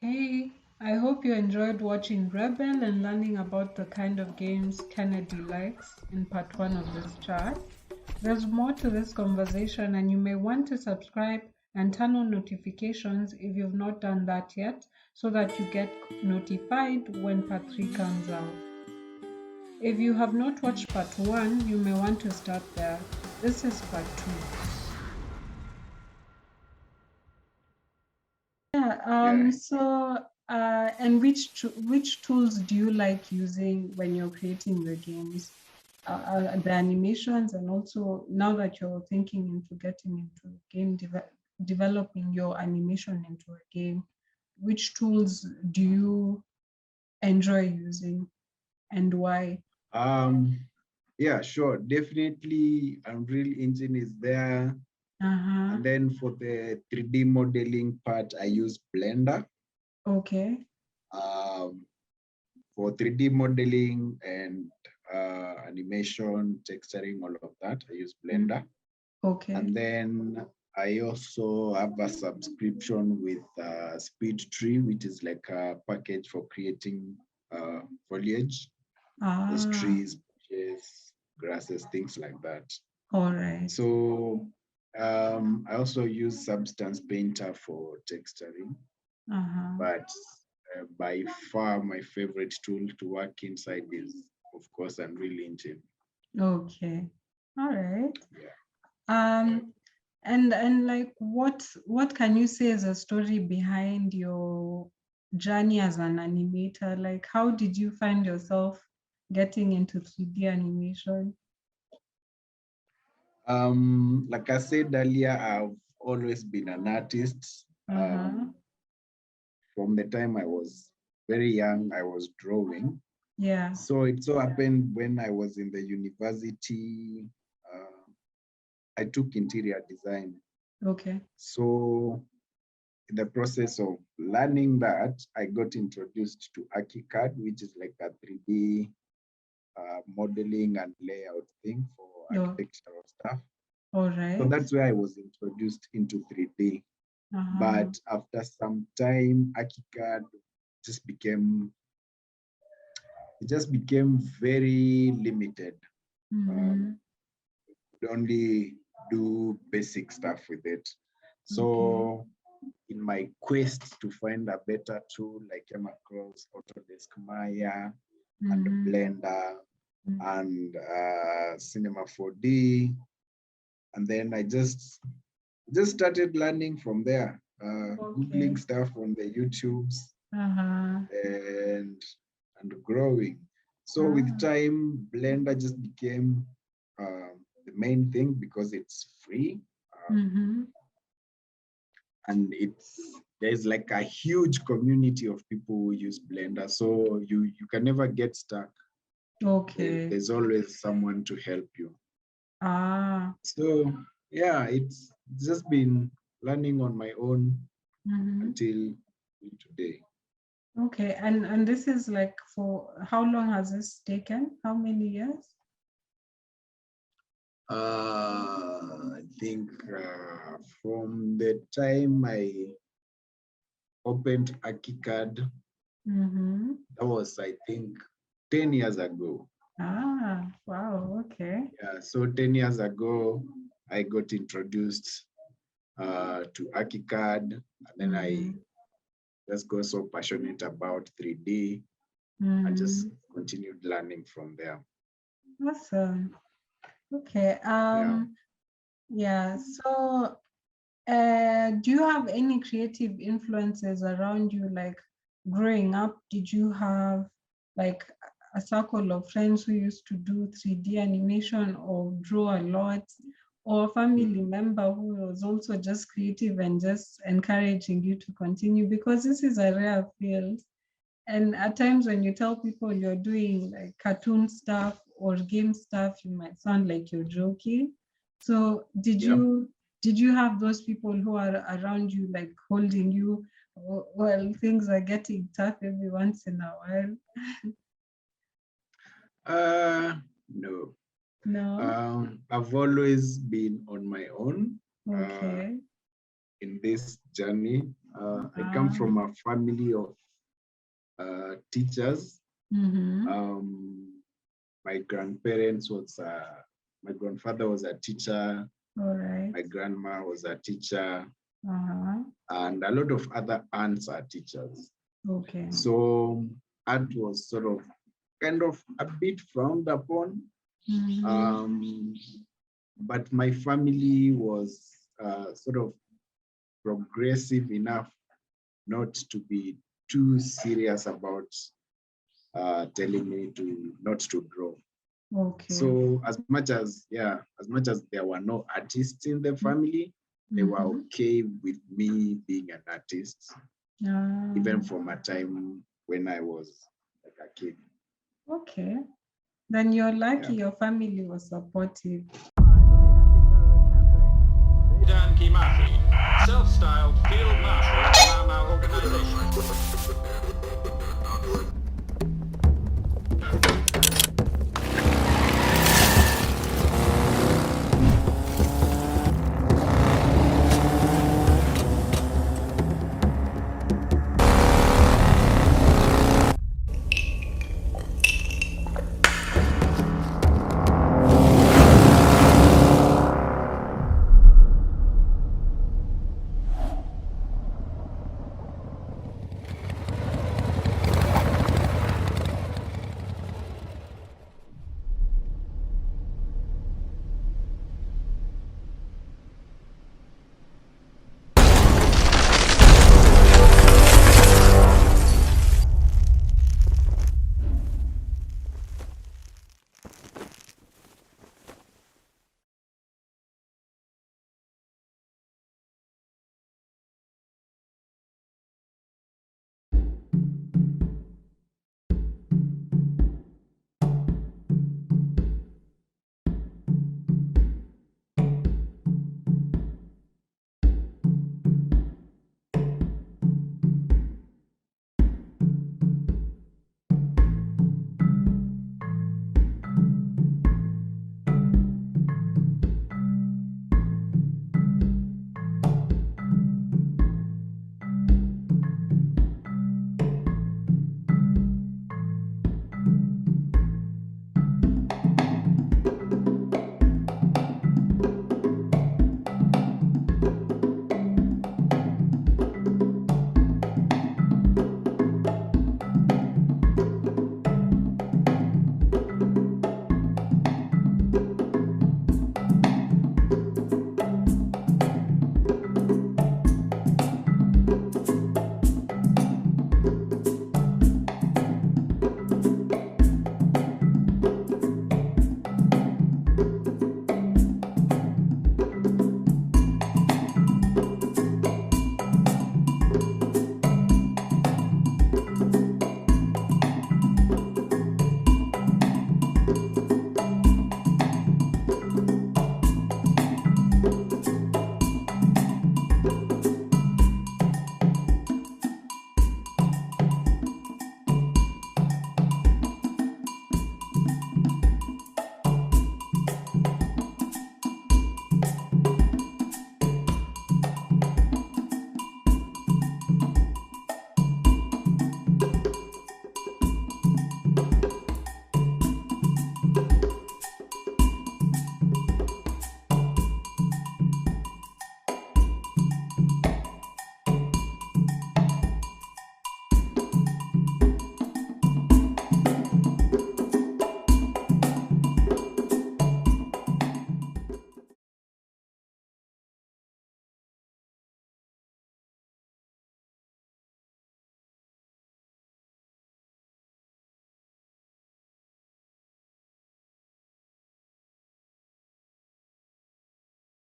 Hey, I hope you enjoyed watching Rebel and learning about the kind of games Kennedy likes in part one of this chat. There's more to this conversation, and you may want to subscribe and turn on notifications if you've not done that yet so that you get notified when part three comes out. If you have not watched part one, you may want to start there. This is part two. Yeah, Yeah. and which tools do you like using when you're creating the games? The animations, and also now that you're thinking into getting into developing your animation into a game, which tools do you enjoy using and why? Um, yeah, sure. Definitely Unreal Engine is there. Uh-huh. And then for the 3D modeling part, I use Blender. Okay. Um, for 3D modeling and animation, texturing, all of that, I use Mm. Blender. Okay. And then I also have a subscription with Speed Tree, which is like a package for creating foliage. Those Ah, trees, bushes, grasses, things like that. all right. So I also use Substance Painter for texturing, Uh-huh. but by far my favorite tool to work inside is, of course, Unreal Engine. Okay. All right. Yeah. Um, and like what can you say is a story behind your journey as an animator? Like how did you find yourself getting into 3D animation? Like I said earlier, I've always been an artist. Uh-huh. From the time I was very young, I was drawing. Yeah. So it so happened when I was in the university, I took interior design. Okay. So in the process of learning that, I got introduced to ArchiCAD, which is like a 3D modeling and layout thing for Oh, architectural stuff. all So right. that's where I was introduced into 3D. Uh-huh. But after some time, ArchiCAD just became it just became very limited. Mm-hmm. Could only do basic stuff with it. Okay. So in my quest to find a better tool, I came across Autodesk Maya and Mm-hmm. Blender and Cinema 4D. And then I just started learning from there, Okay. Googling stuff on the YouTubes Uh-huh. and growing. So with Ah. time, Blender just became the main thing because it's free, Mm-hmm. and there's like a huge community of people who use Blender. So you can never get stuck. Okay. There's always someone to help you. Ah. So yeah, it's just been learning on my own Mm-hmm. until today. Okay, and this is like for how long has this taken? How many years? I think from the time I opened ArchiCAD, Mm-hmm. that was, I think, 10 years ago. Ah, wow, okay. Yeah, so 10 years ago, I got introduced to ArchiCAD, and then I Mm-hmm. just got so passionate about 3D and just Mm-hmm. continued learning from there. Awesome. Okay. Yeah. Yeah, so do you have any creative influences around you? Like growing up, did you have like a circle of friends who used to do 3D animation or draw a lot, or a family Mhm. member who was also just creative and just encouraging you to continue? Because this is a rare field. And at times when you tell people you're doing like cartoon stuff or game stuff, you might sound like you're joking. So Yep. did you have those people who are around you like holding you? Well, things are getting tough every once in a while. No. No? I've always been on my own uh, Okay. in this journey. I come from a family of teachers. My grandparents was, my grandfather was a teacher. All right. My grandma was a teacher. Uh-huh. And a lot of other aunts are teachers. Okay. So art was sort of kind of a bit frowned upon. But my family was sort of progressive enough not to be too serious about telling me not to draw. Okay. So as much as there were no artists in the family, they were okay with me being an artist, even from a time when I was like a kid. Okay. Then you're lucky your family was supportive. Dan Kimathi, self-styled field marshal of the Mau Mau